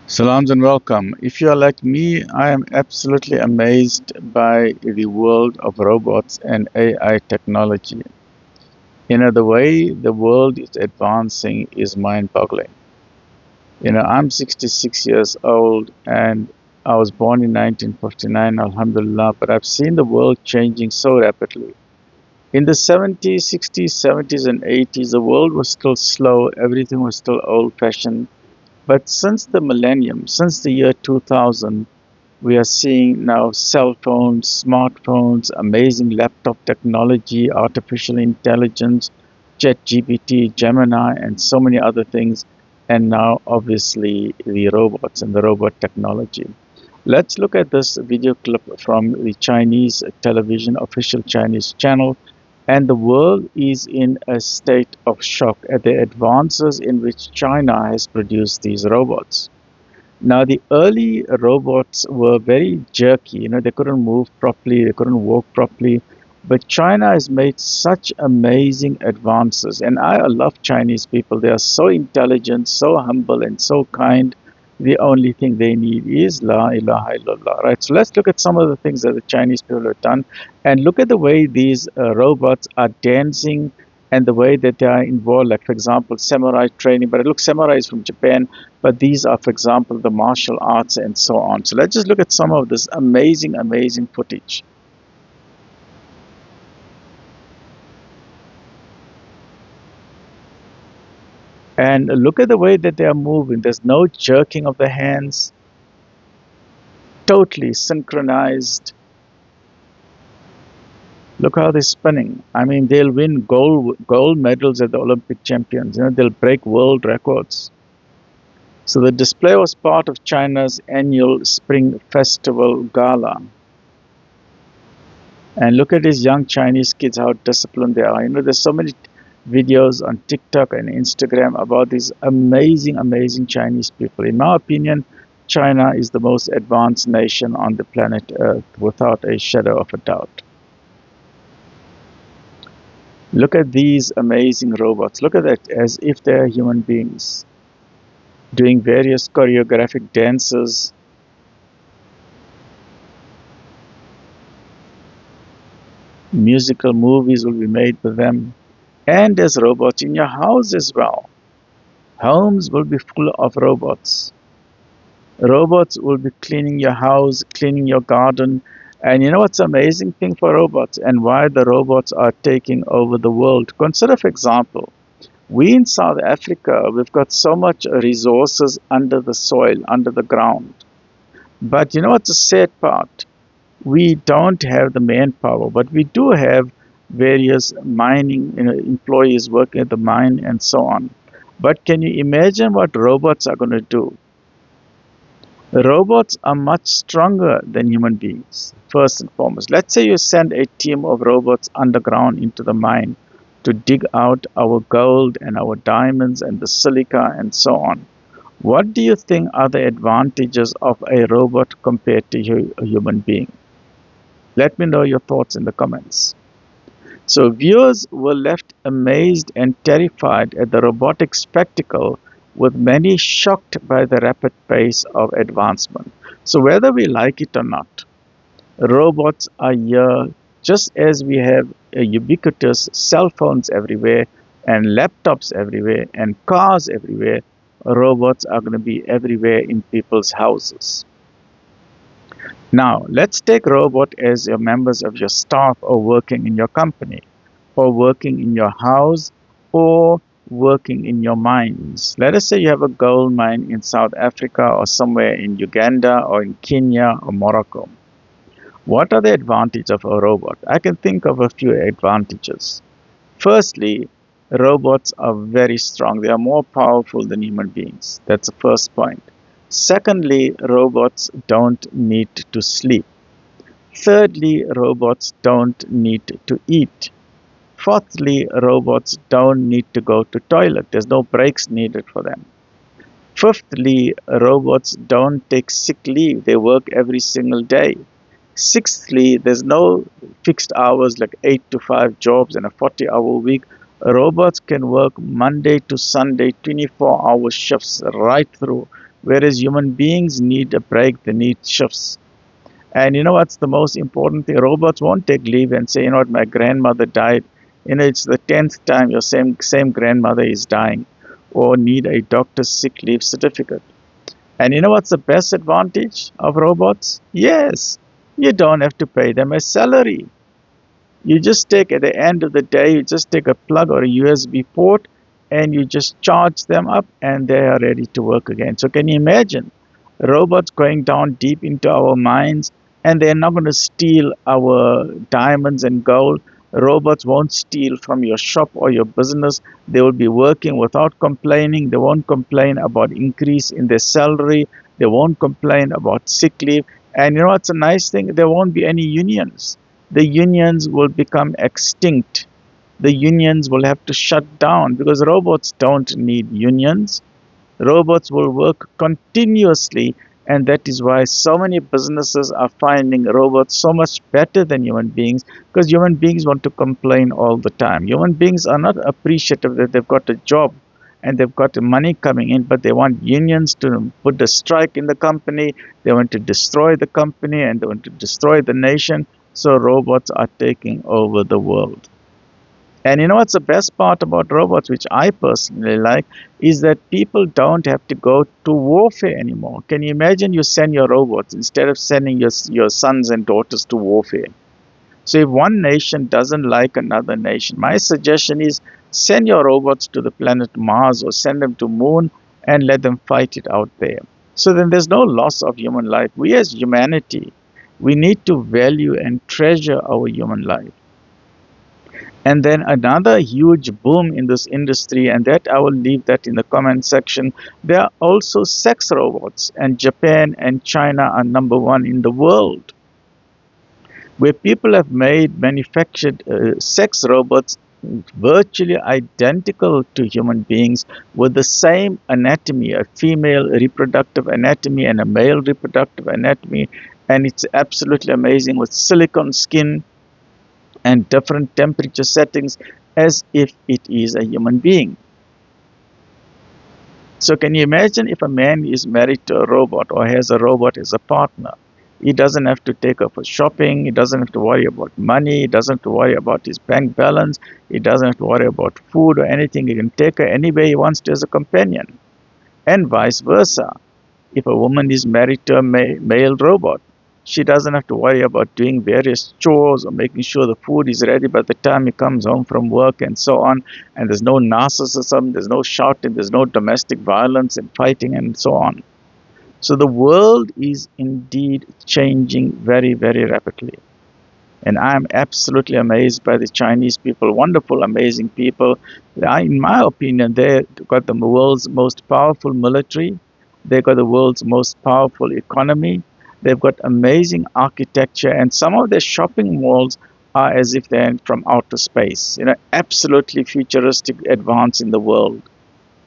Salams and welcome. If you are like me, I am absolutely amazed by the world of robots and AI technology. The way the world is advancing is mind-boggling. I'm 66 years old and I was born in 1959, Alhamdulillah, but I've seen the world changing so rapidly. In the 70s, 60s, 70s, and 80s, the world was still slow, everything was still old-fashioned. But since the millennium, since the year 2000, we are seeing now cell phones, smartphones, amazing laptop technology, artificial intelligence, ChatGPT, Gemini, and so many other things. And now, obviously, the robots and the robot technology. Let's look at this video clip from the Chinese television, official Chinese channel. And the world is in a state of shock at the advances in which China has produced these robots. Now, the early robots were very jerky, they couldn't move properly, they couldn't walk properly. But China has made such amazing advances, and I love Chinese people. They are so intelligent, so humble, and so kind. The only thing they need is La ilaha illallah, right? So let's look at some of the things that the Chinese people have done, and look at the way these robots are dancing and the way that they are involved. Like, for example, samurai training. But look, samurai is from Japan, but these are, for example, the martial arts and so on. So let's just look at some of this amazing, amazing footage. And look at the way that they are moving. There's no jerking of the hands, totally synchronized. Look how they're spinning. I mean, they'll win gold medals at the Olympic champions. They'll break world records. So the display was part of China's annual Spring Festival Gala. And look at these young Chinese kids, how disciplined they are. There's so many videos on TikTok and Instagram about these amazing, amazing Chinese people. In my opinion, China is the most advanced nation on the planet Earth, without a shadow of a doubt. Look at these amazing robots. Look at that, as if they're human beings, doing various choreographic dances. Musical movies will be made with them. And there's robots in your house as well. Homes will be full of robots. Robots will be cleaning your house, cleaning your garden. And you know what's the amazing thing for robots and why the robots are taking over the world? Consider, for example, we in South Africa, we've got so much resources under the soil, under the ground. But you know what's the sad part? We don't have the manpower, but we do have various mining employees working at the mine and so on. But can you imagine what robots are going to do? Robots are much stronger than human beings, first and foremost. Let's say you send a team of robots underground into the mine to dig out our gold and our diamonds and the silica and so on. What do you think are the advantages of a robot compared to a human being? Let me know your thoughts in the comments. So viewers were left amazed and terrified at the robotic spectacle, with many shocked by the rapid pace of advancement. So whether we like it or not, robots are here just as we have ubiquitous cell phones everywhere and laptops everywhere and cars everywhere. Robots are going to be everywhere in people's houses. Now, let's take robot as your members of your staff or working in your company or working in your house or working in your mines. Let us say you have a gold mine in South Africa or somewhere in Uganda or in Kenya or Morocco. What are the advantages of a robot? I can think of a few advantages. Firstly, robots are very strong. They are more powerful than human beings. That's the first point. Secondly, robots don't need to sleep. Thirdly, robots don't need to eat. Fourthly, robots don't need to go to toilet. There's no breaks needed for them. Fifthly, robots don't take sick leave. They work every single day. Sixthly, there's no fixed hours like 8 to 5 jobs and a 40-hour week. Robots can work Monday to Sunday, 24-hour shifts right through. Whereas human beings need a break, they need shifts. And you know what's the most important thing? Robots won't take leave and say, you know what, my grandmother died. You know, it's the 10th time your same grandmother is dying, or need a doctor's sick leave certificate. And you know what's the best advantage of robots? Yes, you don't have to pay them a salary. You just take, at the end of the day, you just take a plug or a USB port and you just charge them up and they are ready to work again. So can you imagine robots going down deep into our minds, and they're not going to steal our diamonds and gold. Robots won't steal from your shop or your business. They will be working without complaining. They won't complain about increase in their salary. They won't complain about sick leave. And you know what's a nice thing? There won't be any unions. The unions will become extinct. The unions will have to shut down because robots don't need unions. Robots will work continuously, and that is why so many businesses are finding robots so much better than human beings, because human beings want to complain all the time. Human beings are not appreciative that they've got a job and they've got the money coming in, but they want unions to put a strike in the company. They want to destroy the company and they want to destroy the nation. So robots are taking over the world. And you know what's the best part about robots, which I personally like, is that people don't have to go to warfare anymore. Can you imagine you send your robots instead of sending your sons and daughters to warfare? So if one nation doesn't like another nation, my suggestion is send your robots to the planet Mars or send them to Moon and let them fight it out there. So then there's no loss of human life. We as humanity, we need to value and treasure our human life. And then another huge boom in this industry, and that I will leave that in the comment section. There are also sex robots, and Japan and China are number one in the world, where people have manufactured sex robots virtually identical to human beings with the same anatomy, a female reproductive anatomy and a male reproductive anatomy. And it's absolutely amazing, with silicone skin and different temperature settings, as if it is a human being. So can you imagine if a man is married to a robot or has a robot as a partner? He doesn't have to take her for shopping. He doesn't have to worry about money. He doesn't have to worry about his bank balance. He doesn't have to worry about food or anything. He can take her anywhere he wants to as a companion. And vice versa. If a woman is married to a male robot, she doesn't have to worry about doing various chores or making sure the food is ready by the time he comes home from work and so on. And there's no narcissism, there's no shouting, there's no domestic violence and fighting and so on. So the world is indeed changing very, very rapidly. And I'm absolutely amazed by the Chinese people, wonderful, amazing people. In my opinion, they've got the world's most powerful military. They've got the world's most powerful economy. They've got amazing architecture, and some of their shopping malls are as if they're from outer space. Absolutely futuristic advance in the world.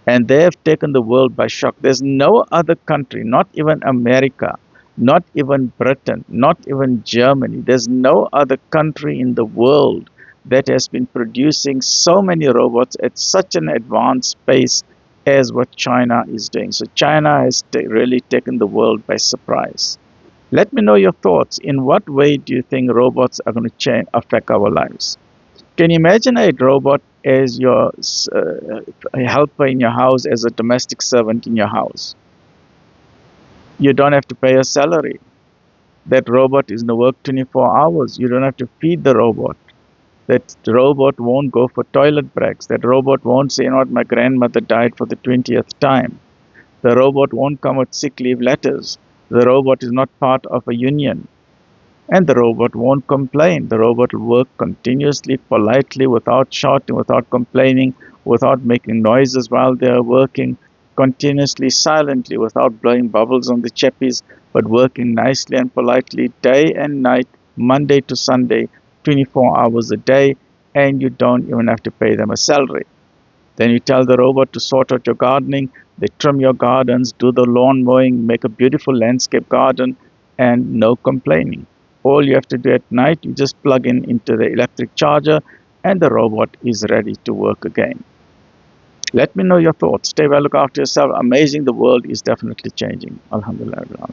And they have taken the world by shock. There's no other country, not even America, not even Britain, not even Germany. There's no other country in the world that has been producing so many robots at such an advanced pace as what China is doing. So China has really taken the world by surprise. Let me know your thoughts. In what way do you think robots are going to affect our lives? Can you imagine a robot as your helper in your house, as a domestic servant in your house? You don't have to pay a salary. That robot is going to work 24 hours. You don't have to feed the robot. That robot won't go for toilet breaks. That robot won't say, you know what, my grandmother died for the 20th time. The robot won't come with sick leave letters. The robot is not part of a union. And the robot won't complain. The robot will work continuously, politely, without shouting, without complaining, without making noises while they are working, continuously, silently, without blowing bubbles on the chappies, but working nicely and politely day and night, Monday to Sunday, 24 hours a day, and you don't even have to pay them a salary. Then you tell the robot to sort out your gardening, they trim your gardens, do the lawn mowing, make a beautiful landscape garden, and no complaining. All you have to do at night, you just plug into the electric charger and the robot is ready to work again. Let me know your thoughts. Stay well, look after yourself. Amazing, the world is definitely changing. Alhamdulillah.